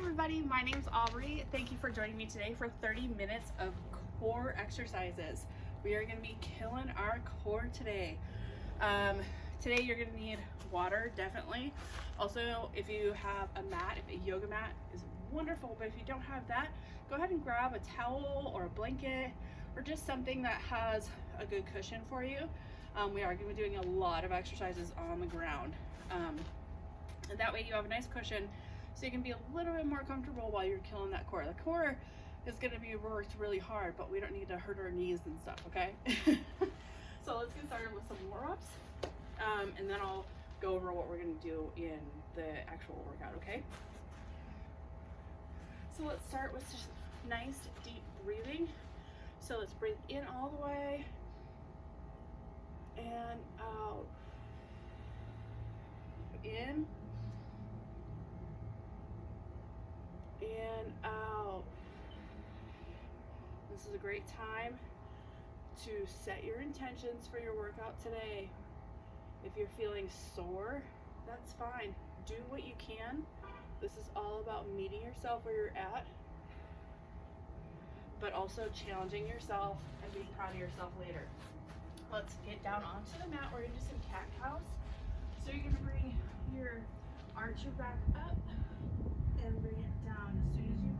everybody, my name's Aubrey. Thank you for joining me today for 30 minutes of core exercises. We are going to be killing our core today. Today you're going to need water, definitely. Also, if you have a mat, if a yoga mat is wonderful, but if you don't have that, go ahead and grab a towel or a blanket or just something that has a good cushion for you. We are going to be doing a lot of exercises on the ground. And that way you have a nice cushion so you can be a little bit more comfortable while you're killing that core. The core is going to be worked really hard, but we don't need to hurt our knees and stuff, okay? So let's get started with some warm-ups, and then I'll go over what we're going to do in the actual workout, okay? So let's start with just nice deep breathing. So let's breathe in all the way and out. In and out. This is a great time to set your intentions for your workout today. If you're feeling sore, that's fine. Do what you can. This is all about meeting yourself where you're at, but also challenging yourself and being proud of yourself later. Let's get down onto the mat. We're gonna do some cat cows. So you're gonna bring your arch your back up and bring it down. As soon as you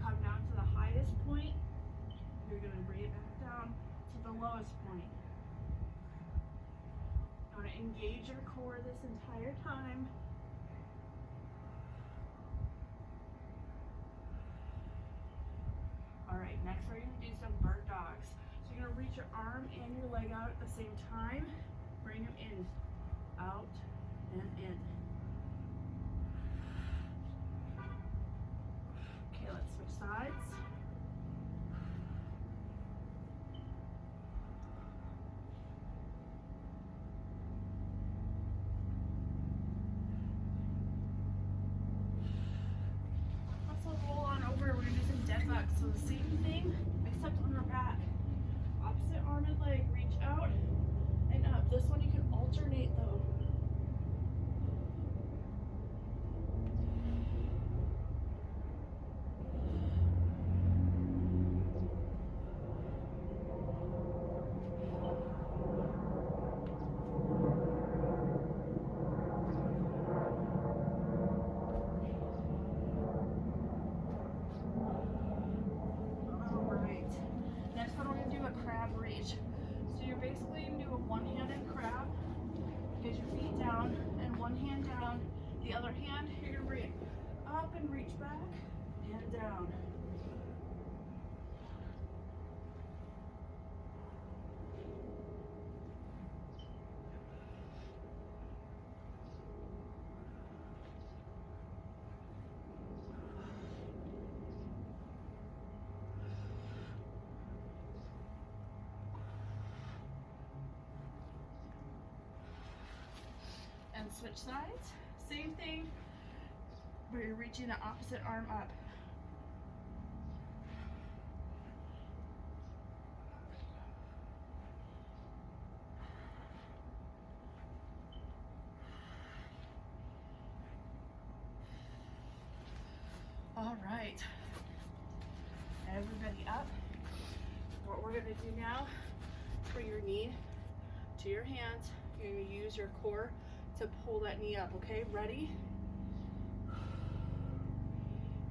come down to the highest point, you're gonna bring it back down to the lowest point. You wanna engage your core this entire time. All right, next we're gonna do some bird dogs. So you're gonna reach your arm and your leg out at the same time. Bring them in, out, and in. Okay, let's switch sides. Also roll on over, we're gonna do some dead bugs. So the same thing, except on our back. Opposite arm and leg, reach out and up. This one you can alternate though. Crab reach. So you're basically going to do a one-handed crab. Get your feet down and one hand down. The other hand, you're going to bring it up and reach back and down. And switch sides, same thing, but you're reaching the opposite arm up. All right, everybody up. What we're gonna do now, bring your knee to your hands. You're gonna use your core to pull that knee up, okay? Ready?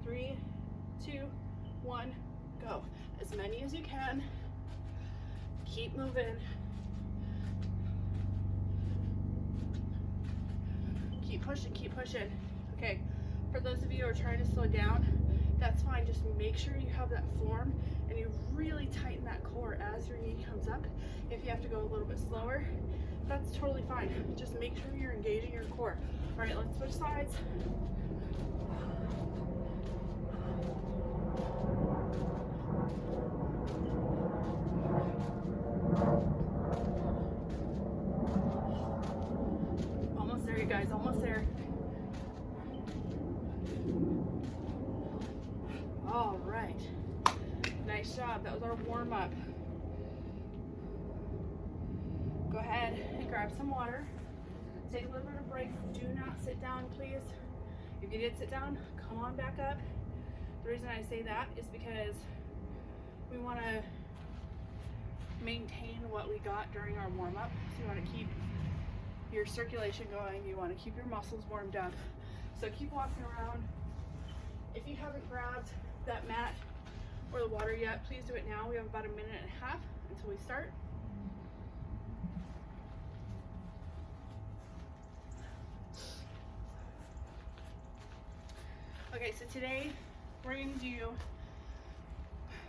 3, 2, 1, go. As many as you can. Keep moving. Keep pushing, keep pushing. Okay, for those of you who are trying to slow down, that's fine. Just make sure you have that form and you really tighten that core as your knee comes up. If you have to go a little bit slower, that's totally fine. Just make sure you're engaging your core. All right, let's switch sides. Almost there, you guys, almost there. All right, nice job. That was our warm-up. Go ahead and grab some water. Take a little bit of break. Do not sit down, please. If you did sit down, come on back up The reason I say that is because we want to maintain what we got during our warm-up. So you want to keep your circulation going, you want to keep your muscles warmed up. So keep walking around. If you haven't grabbed that mat or the water yet, please do it now. We have about 1.5 minutes until we start. Okay, so today we're going to do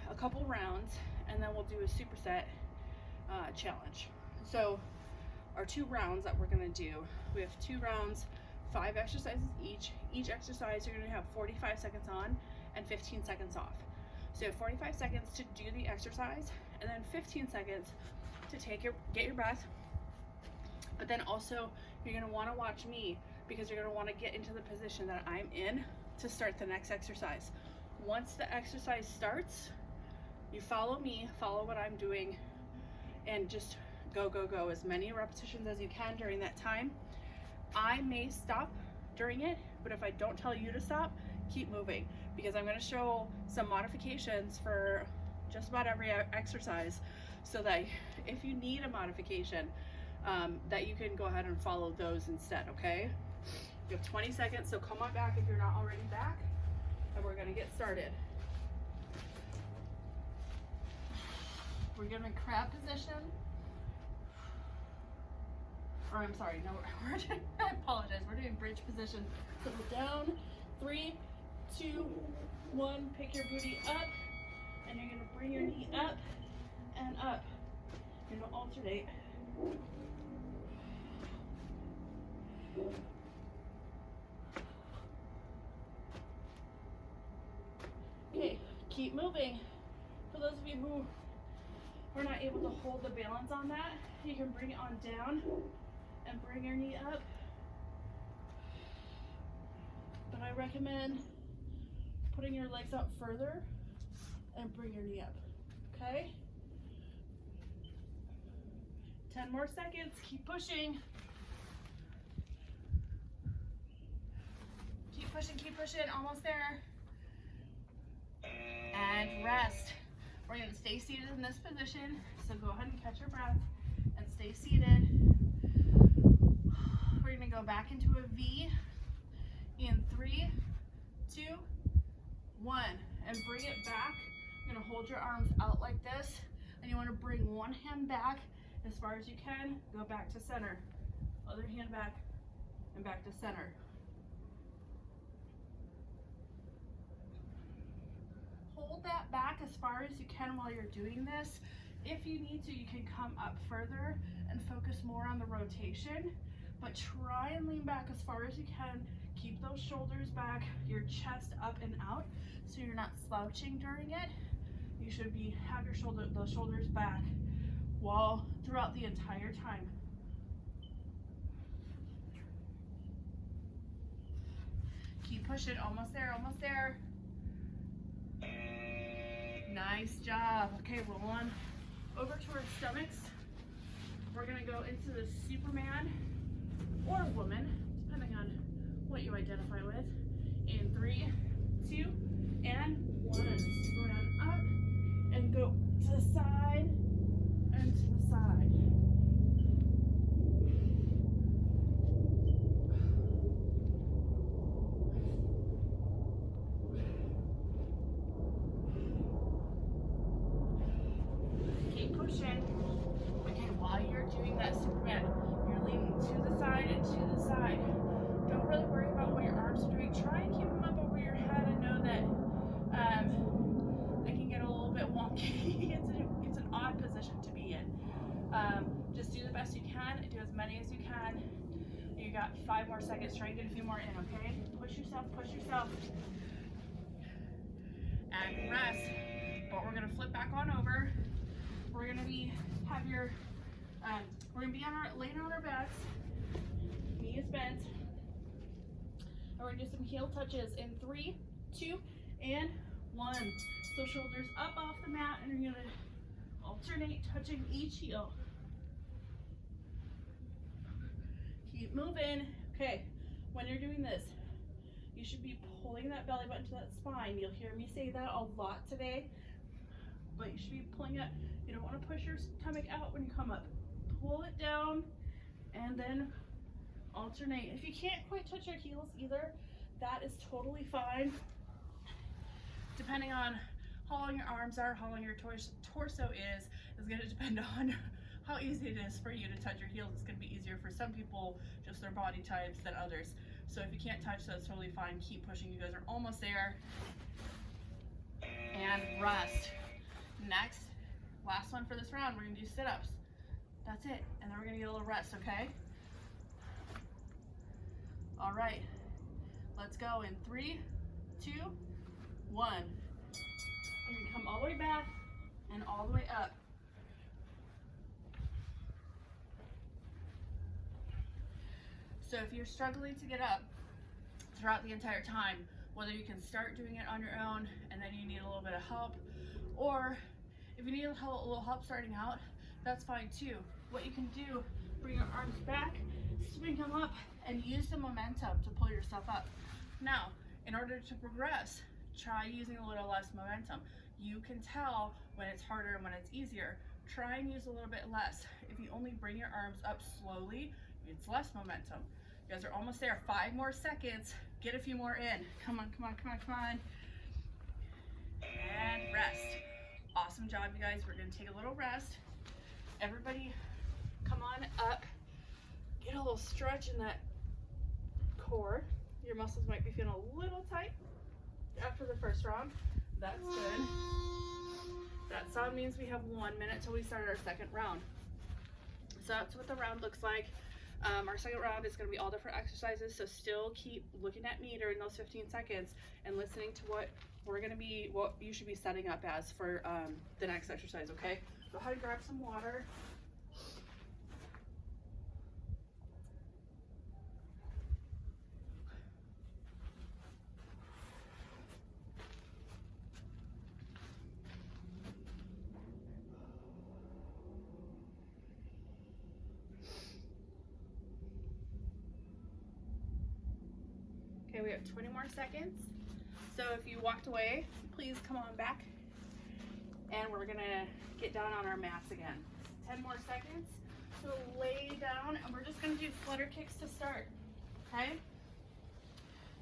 a couple rounds and then we'll do a superset challenge. So our 2 rounds that we're going to do, we have 2 rounds, 5 exercises each. Each exercise you're going to have 45 seconds on and 15 seconds off. So you have 45 seconds to do the exercise and then 15 seconds to get your breath. But then also you're going to want to watch me because you're going to want to get into the position that I'm in to start the next exercise. Once the exercise starts, you follow me, follow what I'm doing, and just go, go, go. As many repetitions as you can during that time. I may stop during it, but if I don't tell you to stop, keep moving, because I'm going to show some modifications for just about every exercise, so that if you need a modification, that you can go ahead and follow those instead, okay? You have 20 seconds, so come on back if you're not already back, and we're going to get started. We're going to crab position. Or I'm sorry, no, I apologize. We're doing bridge position. So we're down, 3, 2, 1. Pick your booty up, and you're going to bring your knee up and up. You're going to alternate. Okay, keep moving. For those of you who are not able to hold the balance on that, you can bring it on down and bring your knee up. But I recommend putting your legs out further and bring your knee up, okay? 10 more seconds, keep pushing. Keep pushing, almost there. And rest. We're gonna stay seated in this position, so go ahead and catch your breath and stay seated. We're gonna go back into a V in 3, 2, 1, and bring it back. You're gonna hold your arms out like this, and you wanna bring one hand back as far as you can, go back to center. Other hand back, and back to center. Hold that back as far as you can while you're doing this. If you need to, you can come up further and focus more on the rotation, but try and lean back as far as you can. Keep those shoulders back, your chest up and out, so you're not slouching during it. You should have those shoulders back throughout the entire time. Keep pushing, almost there, almost there. Nice job. Okay, roll on over to our stomachs. We're gonna go into the Superman or woman, depending on what you identify with. In 3, 2, and 1. Stand up and go to the side and to the side. Okay, while you're doing that Superman, you're leaning to the side and to the side. Don't really worry about what your arms are doing. Try and keep them up over your head. I know that they can get a little bit wonky. It's an odd position to be in. Just do the best you can. Do as many as you can. You got 5 more seconds. Try and get a few more in, okay? Push yourself, push yourself. And rest. But we're gonna flip back on over. We're gonna be laying on our backs, knees bent, and we're gonna do some heel touches in 3, 2, and 1. So shoulders up off the mat, and you're gonna alternate touching each heel. Keep moving. Okay, when you're doing this, You should be pulling that belly button to that spine. You'll hear me say that a lot today, but you should be pulling it. You don't want to push your stomach out when you come up. Pull it down and then alternate. If you can't quite touch your heels either, that is totally fine. Depending on how long your arms are, how long your torso is going to depend on how easy it is for you to touch your heels. It's going to be easier for some people, just their body types, than others. So if you can't touch, that's totally fine. Keep pushing. You guys are almost there. And rest. Next, last one for this round, we're going to do sit-ups. That's it. And then we're going to get a little rest, okay? All right. Let's go in 3, 2, 1. You're going to come all the way back and all the way up. So if you're struggling to get up throughout the entire time, whether you can start doing it on your own and then you need a little bit of help, or if you need a little help starting out, that's fine too. What you can do, bring your arms back, swing them up, and use the momentum to pull yourself up. Now, in order to progress, try using a little less momentum. You can tell when it's harder and when it's easier. Try and use a little bit less. If you only bring your arms up slowly, it's less momentum. You guys are almost there. 5 more seconds. Get a few more in. Come on, come on, come on, come on. And rest. Awesome job, you guys. We're going to take a little rest. Everybody, come on up. Get a little stretch in that core. Your muscles might be feeling a little tight after the first round. That's good. That sound means we have 1 minute till we start our second round. So that's what the round looks like. Our second round is going to be all different exercises, so still keep looking at me during those 15 seconds and listening to what you should be setting up as for the next exercise, okay? Go ahead and grab some water. Okay, we have 20 more seconds. So if you walked away, please come on back. And we're gonna get down on our mats again. 10 more seconds. So lay down and we're just gonna do flutter kicks to start, okay?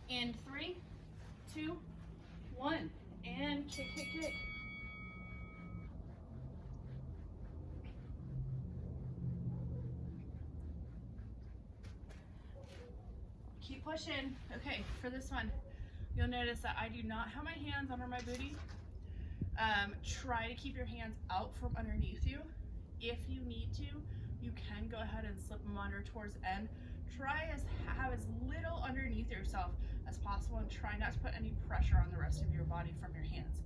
In 3, 2, 1, and kick, kick, kick. Keep pushing. Okay, for this one, you'll notice that I do not have my hands under my booty. Try to keep your hands out from underneath you. If you need to, you can go ahead and slip them under towards the end. Try have as little underneath yourself as possible and try not to put any pressure on the rest of your body from your hands,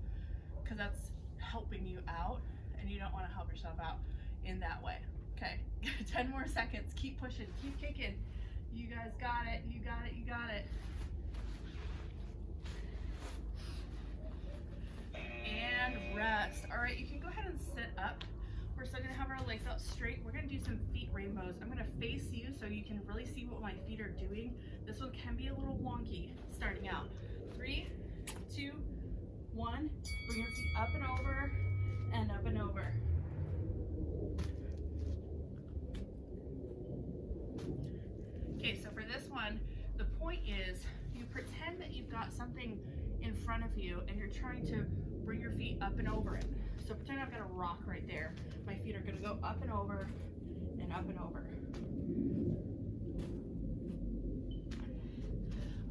because that's helping you out and you don't want to help yourself out in that way. Okay, 10 more seconds. Keep pushing, keep kicking. You guys got it, you got it, you got it. And rest. All right, you can go ahead and sit up. We're still gonna have our legs out straight. We're gonna do some feet rainbows. I'm gonna face you so you can really see what my feet are doing. This one can be a little wonky starting out. 3, 2, 1. Bring your feet up and over and up and over. Okay, so for this one, the point is you pretend that you've got something in front of you and you're trying to bring your feet up and over it. So pretend I've got a rock right there. My feet are gonna go up and over and up and over.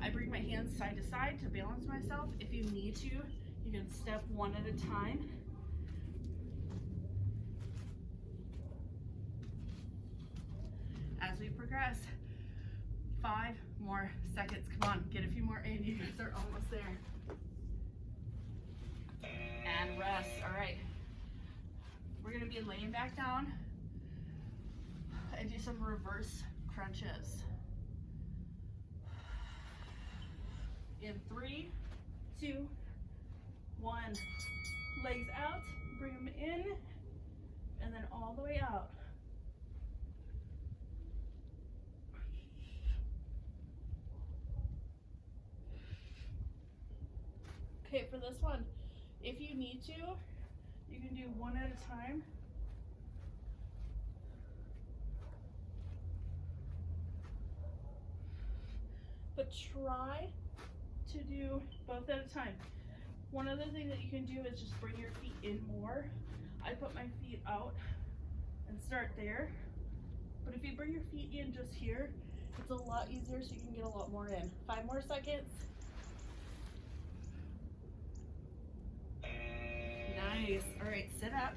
I bring my hands side to side to balance myself. If you need to, you can step one at a time. As we progress, 5 more seconds. Come on, get a few more in. You guys are almost there. And rest. All right. We're going to be laying back down and do some reverse crunches. In 3, 2, 1. Legs out. Bring them in. And then all the way out. Okay, for this one, if you need to, you can do one at a time. But try to do both at a time. One other thing that you can do is just bring your feet in more. I put my feet out and start there. But if you bring your feet in just here, it's a lot easier so you can get a lot more in. 5 more seconds. Nice. All right, sit up.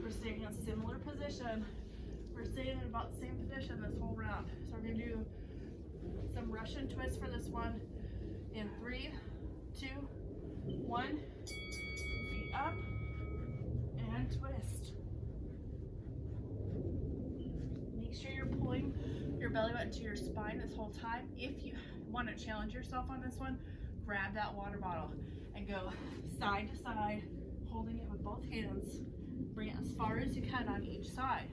We're staying in a similar position. We're staying in about the same position this whole round. So we're gonna do some Russian twists for this one in 3, 2, 1. Feet up and twist. Make sure you're pulling your belly button to your spine this whole time. If you want to challenge yourself on this one, grab that water bottle and go side to side, holding it with both hands. Bring it as far as you can on each side.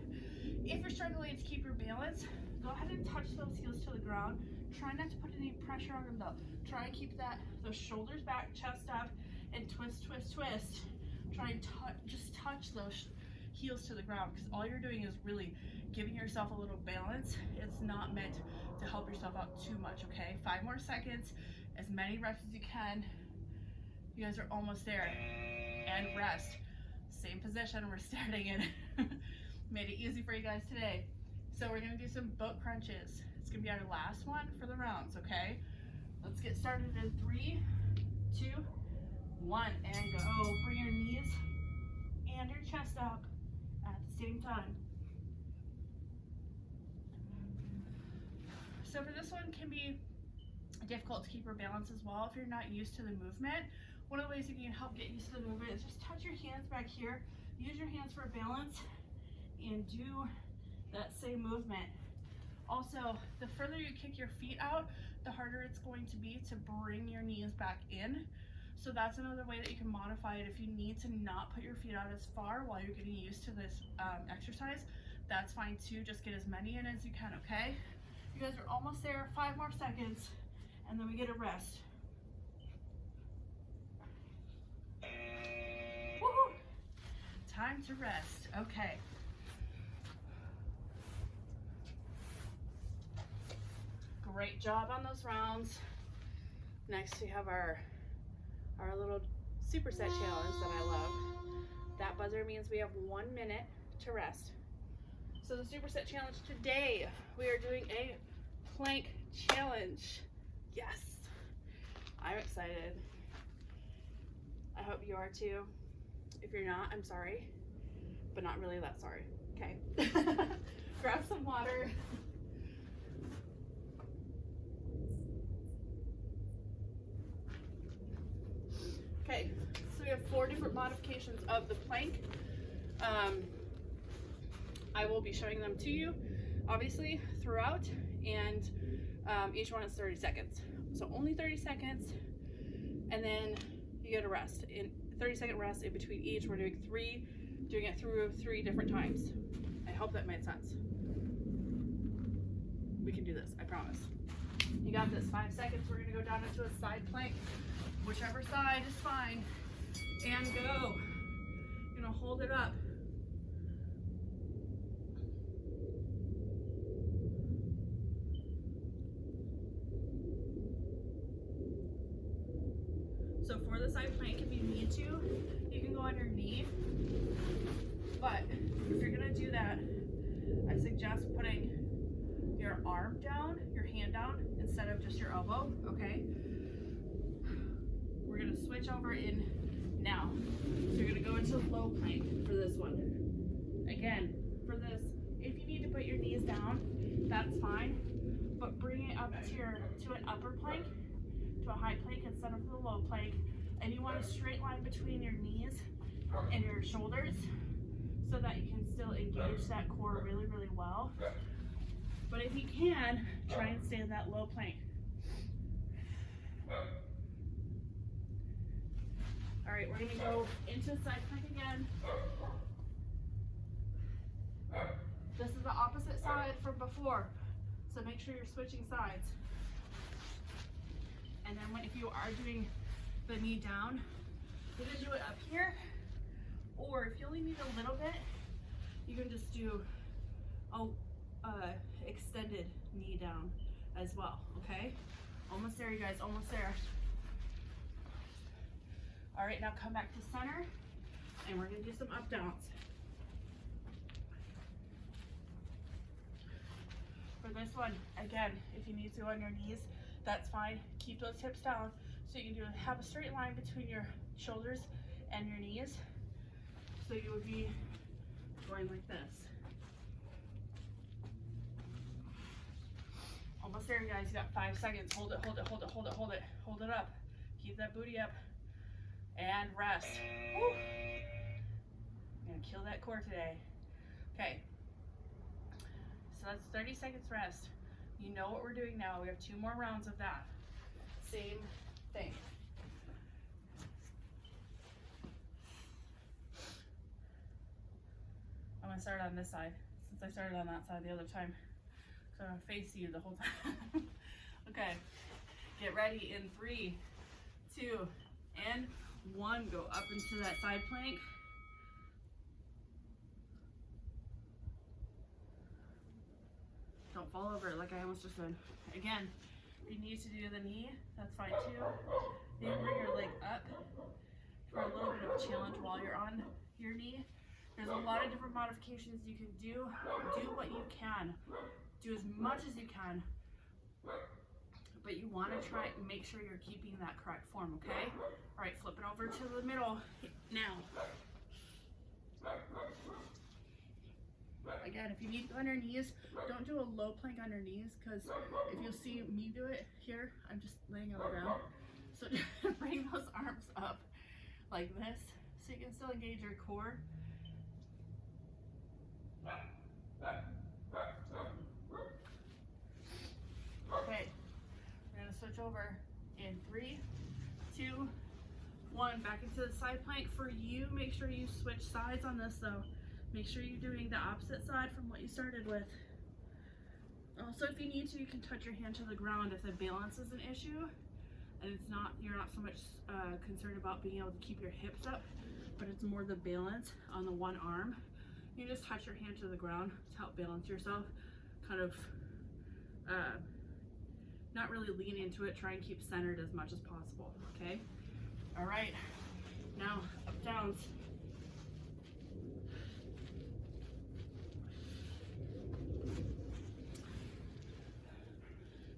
If you're struggling to keep your balance, go ahead and touch those heels to the ground. Try not to put any pressure on them though. Try and keep those shoulders back, chest up, and twist, twist, twist. Try and just touch those heels to the ground, because all you're doing is really giving yourself a little balance. It's not meant to help yourself out too much, okay? 5 more seconds, as many reps as you can. You guys are almost there. And rest. Same position we're starting in. Made it easy for you guys today. So we're gonna do some boat crunches. It's gonna be our last one for the rounds, okay? Let's get started in 3, 2, 1, and go. Bring your knees and your chest up at the same time. So for this one, can be difficult to keep your balance as well if you're not used to the movement. One of the ways you can help get used to the movement is just touch your hands back here, use your hands for balance, and do that same movement. Also, the further you kick your feet out, the harder it's going to be to bring your knees back in. So that's another way that you can modify it. If you need to not put your feet out as far while you're getting used to this exercise, that's fine too. Just get as many in as you can, okay? You guys are almost there. 5 more seconds, and then we get a rest. Woohoo! Time to rest. Okay. Great job on those rounds. Next we have our little superset challenge that I love. That buzzer means we have 1 minute to rest. So the superset challenge today, we are doing a plank challenge. Yes, I'm excited. I hope you are too. If you're not, I'm sorry, but not really that sorry. Okay. Grab some water. Okay, so we have 4 different modifications of the plank. I will be showing them to you, obviously, throughout, and each one is 30 seconds. So only 30 seconds, and then you get a rest. In 30-second rest in between each. We're doing it through 3 different times. I hope that made sense. We can do this, I promise. You got this. 5 seconds. We're gonna go down into a side plank. Whichever side is fine. And go. You're gonna hold it up. So for the side plank, if you need to, you can go on your knee. But if you're gonna do that, I suggest putting your arm down, your hand down, instead of just your elbow, okay? We're gonna switch over in now. So you're gonna go into low plank for this one. Again, for this, if you need to put your knees down, that's fine, but bring it up to an upper plank, to a high plank instead of the low plank. And you want a straight line between your knees and your shoulders so that you can still engage that core really, really well. But if you can, try and stay in that low plank. All right, we're gonna go into side plank again. This is the opposite side from before, so make sure you're switching sides. And then if you are doing the knee down. You can do it up here, or if you only need a little bit, you can just do a extended knee down as well, okay? Almost there, you guys, almost there. All right, now come back to center, and we're gonna do some up downs. For this one, again, if you need to go on your knees, that's fine. Keep those hips down so you can have a straight line between your shoulders and your knees. So you would be going like this. Almost there, guys. You got 5 seconds. Hold it, hold it, hold it, hold it, hold it. Hold it up. Keep that booty up. And rest. Woo. I'm gonna kill that core today. Okay. So that's 30 seconds rest. You know what we're doing now. We have 2 more rounds of that. Same thing. I'm gonna start on this side since I started on that side the other time. So I'm gonna face you the whole time. Okay, get ready in 3, 2, and 1. Go up into that side plank. Don't fall over like I almost just did. Again, if you need to do the knee, that's fine too. You can bring your leg up for a little bit of a challenge while you're on your knee. There's a lot of different modifications you can do. Do what you can. Do as much as you can. But you want to try and make sure you're keeping that correct form, okay? All right, flip it over to the middle now. Again, if you need to go on your knees, don't do a low plank on your knees, because if you'll see me do it here, I'm just laying on the ground. So just bring those arms up like this so you can still engage your core. Okay, we're gonna switch over in 3, 2, 1. Back into the side plank. For you, make sure you switch sides on this though. Make sure you're doing the opposite side from what you started with. Also, if you need to, you can touch your hand to the ground if the balance is an issue and you're not so much concerned about being able to keep your hips up, but it's more the balance on the one arm. You just touch your hand to the ground to help balance yourself. Kind of not really lean into it. Try and keep centered as much as possible, okay? All right, now up downs.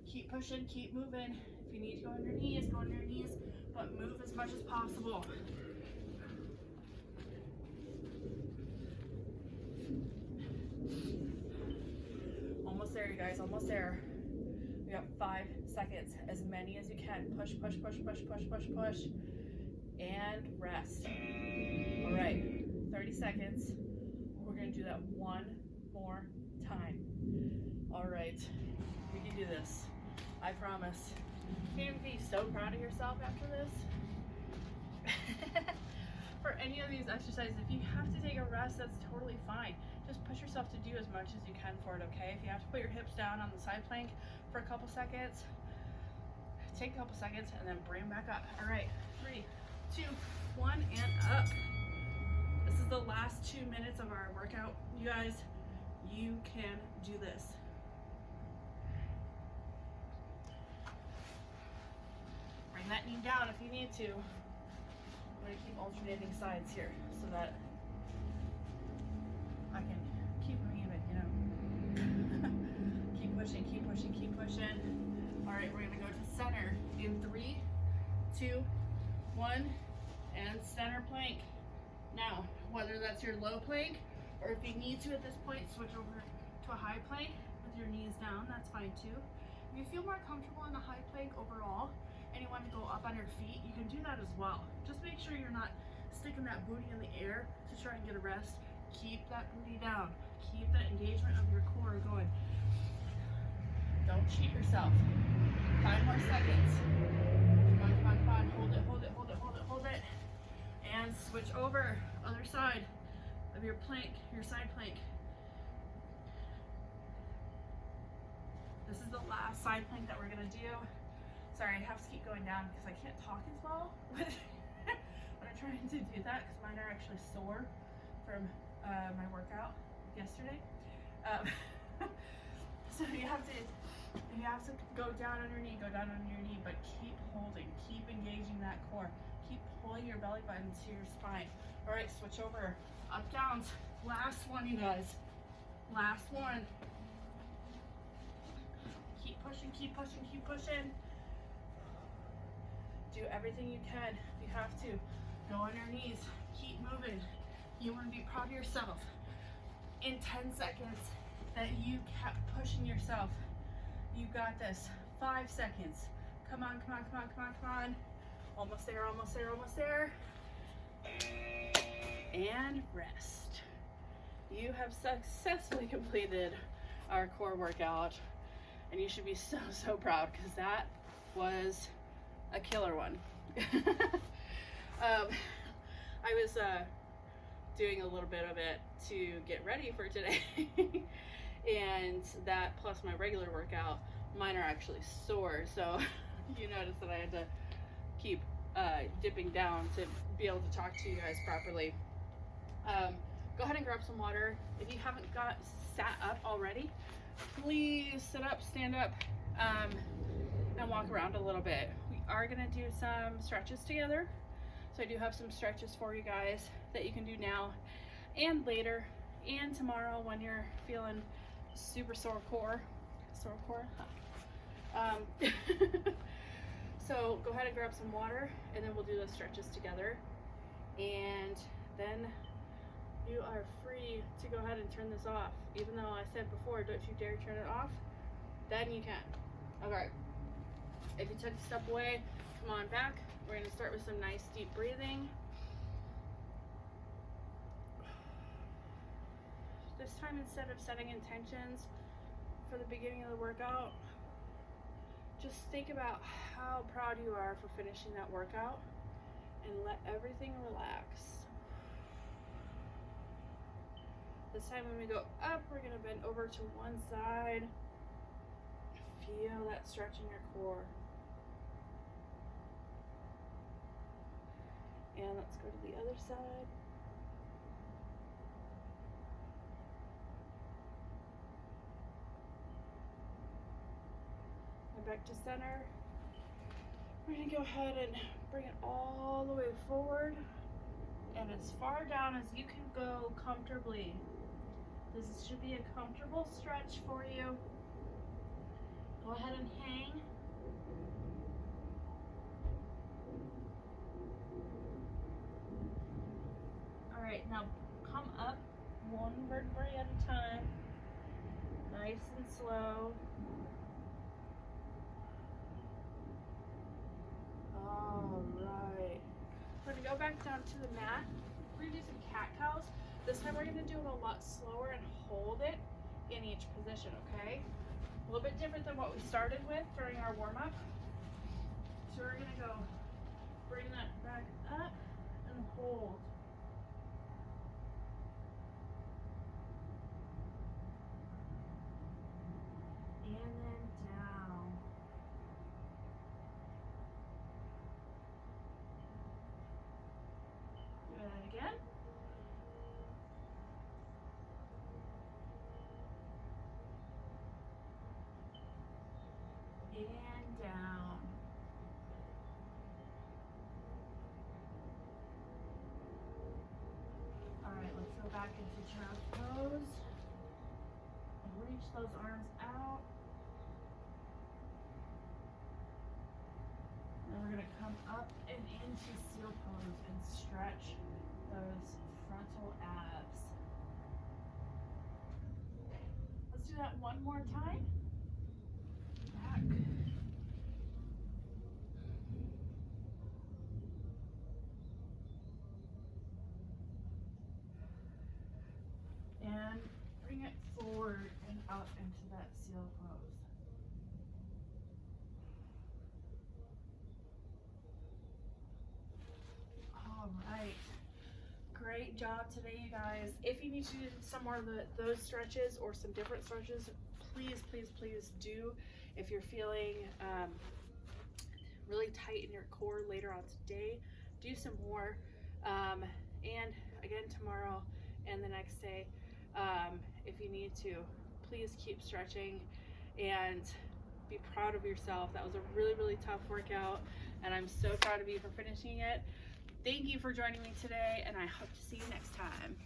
Keep pushing, keep moving. If you need to go on your knees, go on your knees, but move as much as possible. Almost there, you guys, almost there. We got 5 seconds, as many as you can. Push, push, push, push, push, push, push, and rest. All right, 30 seconds. We're gonna do that one more time. All right, we can do this. I promise. You're gonna be so proud of yourself after this. For any of these exercises, if you have to take a rest, that's totally fine. Just push yourself to do as much as you can for it, okay? If you have to put your hips down on the side plank for a couple seconds, take a couple seconds and then bring them back up. All right, 3, 2, 1, and up. This is the last 2 minutes of our workout. You guys, you can do this. Bring that knee down if you need to. I'm going to keep alternating sides here so that I can keep them even, you know. Keep pushing, keep pushing, keep pushing. All right, we're going to go to center in 3, 2, 1, and center plank. Now, whether that's your low plank or if you need to at this point, switch over to a high plank with your knees down, that's fine too. If you feel more comfortable in the high plank overall, and you want to go up on your feet, you can do that as well. Just make sure you're not sticking that booty in the air to try and get a rest. Keep that booty down. Keep that engagement of your core going. Don't cheat yourself. 5 more seconds. Come on, come on, come on. Hold it, hold it, hold it, hold it, hold it. And switch over. Other side of your plank, your side plank. This is the last side plank that we're gonna do. Sorry, I have to keep going down because I can't talk as well when I'm trying to do that, because mine are actually sore from my workout yesterday. So you have to go down on your knee, but keep holding, keep engaging that core, keep pulling your belly button to your spine. All right, switch over, up downs. Last one, you guys. Last one. Keep pushing, keep pushing, keep pushing. Do everything you can. You have to go on your knees, keep moving. You want to be proud of yourself in 10 seconds that you kept pushing yourself. You got this. 5 seconds. Come on, come on, come on, come on, come on. Almost there, almost there, almost there. And rest. You have successfully completed our core workout, and you should be so, so proud, because that was a killer one. I was doing a little bit of it to get ready for today. And that plus my regular workout, mine are actually sore. So you notice that I had to keep dipping down to be able to talk to you guys properly. Go ahead and grab some water. If you haven't sat up already, please sit up, stand up, and walk around a little bit. We are gonna do some stretches together. So I do have some stretches for you guys that you can do now and later and tomorrow when you're feeling super sore core. So go ahead and grab some water, and then we'll do those stretches together. And then you are free to go ahead and turn this off. Even though I said before, don't you dare turn it off, then you can. Okay. If you took a step away, come on back. We're going to start with some nice deep breathing. This time, instead of setting intentions for the beginning of the workout, just think about how proud you are for finishing that workout, and let everything relax. This time when we go up, we're going to bend over to one side. Feel that stretch in your core. And let's go to the other side. And back to center. We're going to go ahead and bring it all the way forward and as far down as you can go comfortably. This should be a comfortable stretch for you. Go ahead and hang. All right, now come up one vertebrae at a time, nice and slow. All right. We're gonna go back down to the mat. We're gonna do some cat cows. This time we're gonna do it a lot slower and hold it in each position, okay? A little bit different than what we started with during our warm-up. So we're gonna go bring that back up and hold. And then down. Do that again. And down. All right, let's go back into child's pose and reach those arms out. Then we're gonna come up and into seal pose and stretch those frontal abs. Let's do that one more time. Back. And bring it forward and up into that seal pose. All right. Great job today, you guys. If you need to do some more of those stretches or some different stretches, please, please, please do. If you're feeling really tighten your core later on today. Do some more, and again tomorrow and the next day, if you need to. Please keep stretching and be proud of yourself. That was a really, really tough workout, and I'm so proud of you for finishing it. Thank you for joining me today, and I hope to see you next time.